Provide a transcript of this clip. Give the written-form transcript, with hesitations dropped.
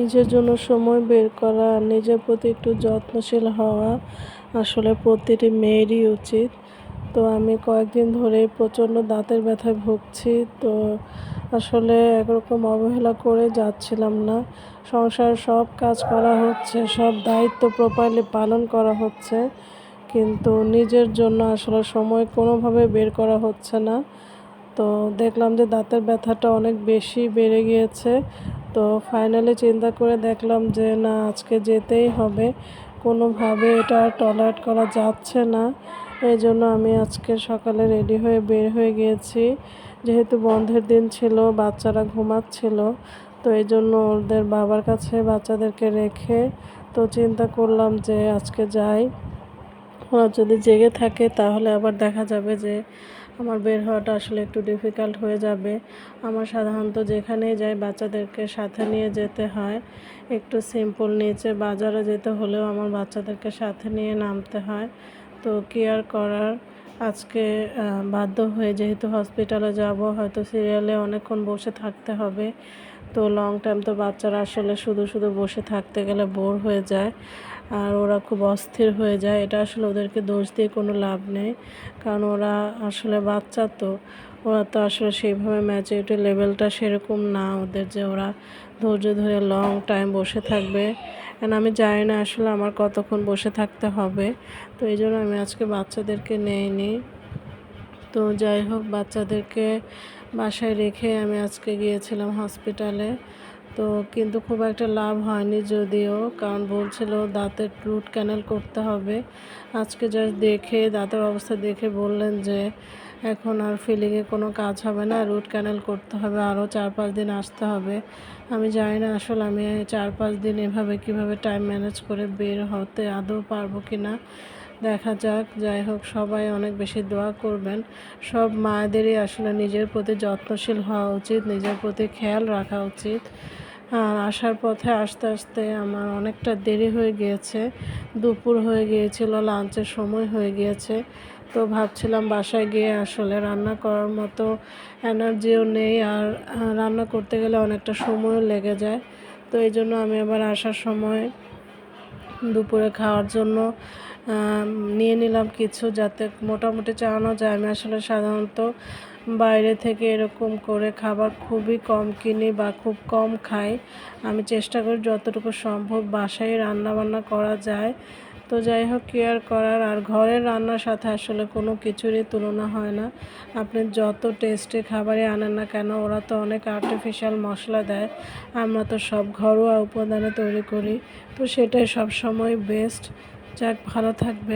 নিজের জন্য সময় বের করা আর নিজের প্রতি একটু যত্নশীল হওয়া আসলে প্রতিটি মেয়েরই উচিত। তো আমি কয়েকদিন ধরেই প্রচণ্ড দাঁতের ব্যথায় ভুগছি। তো আসলে একরকম অবহেলা করে যাচ্ছিলাম না। সংসারের সব কাজ করা হচ্ছে, সব দায়িত্ব প্রপারলি পালন করা হচ্ছে, কিন্তু নিজের জন্য আসলে সময় কোনোভাবে বের করা হচ্ছে না। তো দেখলাম যে দাঁতের ব্যথাটা অনেক বেশি বেড়ে গিয়েছে। তো ফাইনালি চিন্তা করে দেখলাম যে না, আজকে যেতেই হবে, কোনোভাবে এটা আর টলারেট করা যাচ্ছে না। এই জন্য আমি আজকে সকালে রেডি হয়ে বের হয়ে গিয়েছি। যেহেতু বন্ধের দিন ছিল, বাচ্চারা ঘুমাচ্ছিল, তো এই জন্য ওদের বাবার কাছে বাচ্চাদেরকে রেখে তো চিন্তা করলাম যে আজকে যাই। ওরা যদি জেগে থাকে তাহলে আবার দেখা যাবে যে আমার বের হওয়াটা আসলে একটু ডিফিকাল্ট হয়ে যাবে। আমার সাধারণত যেখানেই যাই বাচ্চাদেরকে সাথে নিয়ে যেতে হয়। একটু সিম্পল নিচে বাজারে যেতে হলেও আমার বাচ্চাদেরকে সাথে নিয়ে নামতে হয়। তো কি আর করার, আজকে বাধ্য হয়ে, যেহেতু হসপিটালে যাব, হয়তো সিরিয়ালে অনেকক্ষণ বসে থাকতে হবে। তো লং টাইম তো বাচ্চারা আসলে শুধু শুধু বসে থাকতে গেলে বোর হয়ে যায় আর ওরা খুব অস্থির হয়ে যায়। এটা আসলে ওদেরকে দোষ দিয়ে কোনো লাভ নেই, কারণ ওরা আসলে বাচ্চা, তো ওরা তো আসলে সেইভাবে ম্যাচুরিটি লেভেলটা সেরকম না ওদের যে ওরা ধৈর্য ধরে লং টাইম বসে থাকবে। আমি জানি না আসলে আমার কতক্ষণ বসে থাকতে হবে। তো এই জন্য আমি আজকে বাচ্চাদেরকে নেইনি। তো যাই হোক, বাচ্চাদেরকে বাসায় রেখে আমি আজকে গিয়েছিলাম হসপিটালে। তো কিন্তু খুব একটা লাভ হয়নি যদিও, কারণ বলছিল দাঁতের রুট ক্যানেল করতে হবে। আজকে জাস্ট দেখে দাঁতের অবস্থা দেখে বললেন যে এখন আর ফিলিংয়ে কোনো কাজ হবে না, রুট ক্যানেল করতে হবে, আরও 4-5 দিন আসতে হবে। আমি জানি না আসলে আমি 4-5 দিন এভাবে কীভাবে টাইম ম্যানেজ করে বের হতে আদৌ পারবো কি না, দেখা যাক। যাই হোক, সবাই অনেক বেশি দোয়া করবেন। সব মায়েদেরই আসলে নিজের প্রতি যত্নশীল হওয়া উচিত, নিজের প্রতি খেয়াল রাখা উচিত। আর আসার পথে আস্তে আস্তে আমার অনেকটা দেরি হয়ে গিয়েছে, দুপুর হয়ে গিয়েছিল, লাঞ্চের সময় হয়ে গিয়েছে। তো ভাবছিলাম বাসায় গিয়ে আসলে রান্না করার মতো এনার্জিও নেই, আর রান্না করতে গেলে অনেকটা সময়ও লেগে যায়। তো এই জন্য আমি আবার আসার সময় দুপুরে খাওয়ার জন্য নিয়ে নিলাম কিছু, যাতে মোটামুটি চালানো যায়। আমি আসলে সাধারণত বাইরে থেকে এরকম করে খাবার খুবই কম কিনি বা খুব কম খাই। আমি চেষ্টা করি যতটুকু সম্ভব বাসায় রান্নাবান্না করা যায়। তো যাই হোক, কি আর করার। আর ঘরের রান্নার সাথে আসলে কোনো কিছুরই তুলনা হয় না। আপনি যত টেস্টি খাবারই আনেন না কেন, ওরা তো অনেক আর্টিফিশিয়াল মশলা দেয়, আমরা তো সব ঘরোয়া উপাদানে তৈরি করি। তো সেটাই সবসময় বেস্ট। যাক, ভালো থাকবে।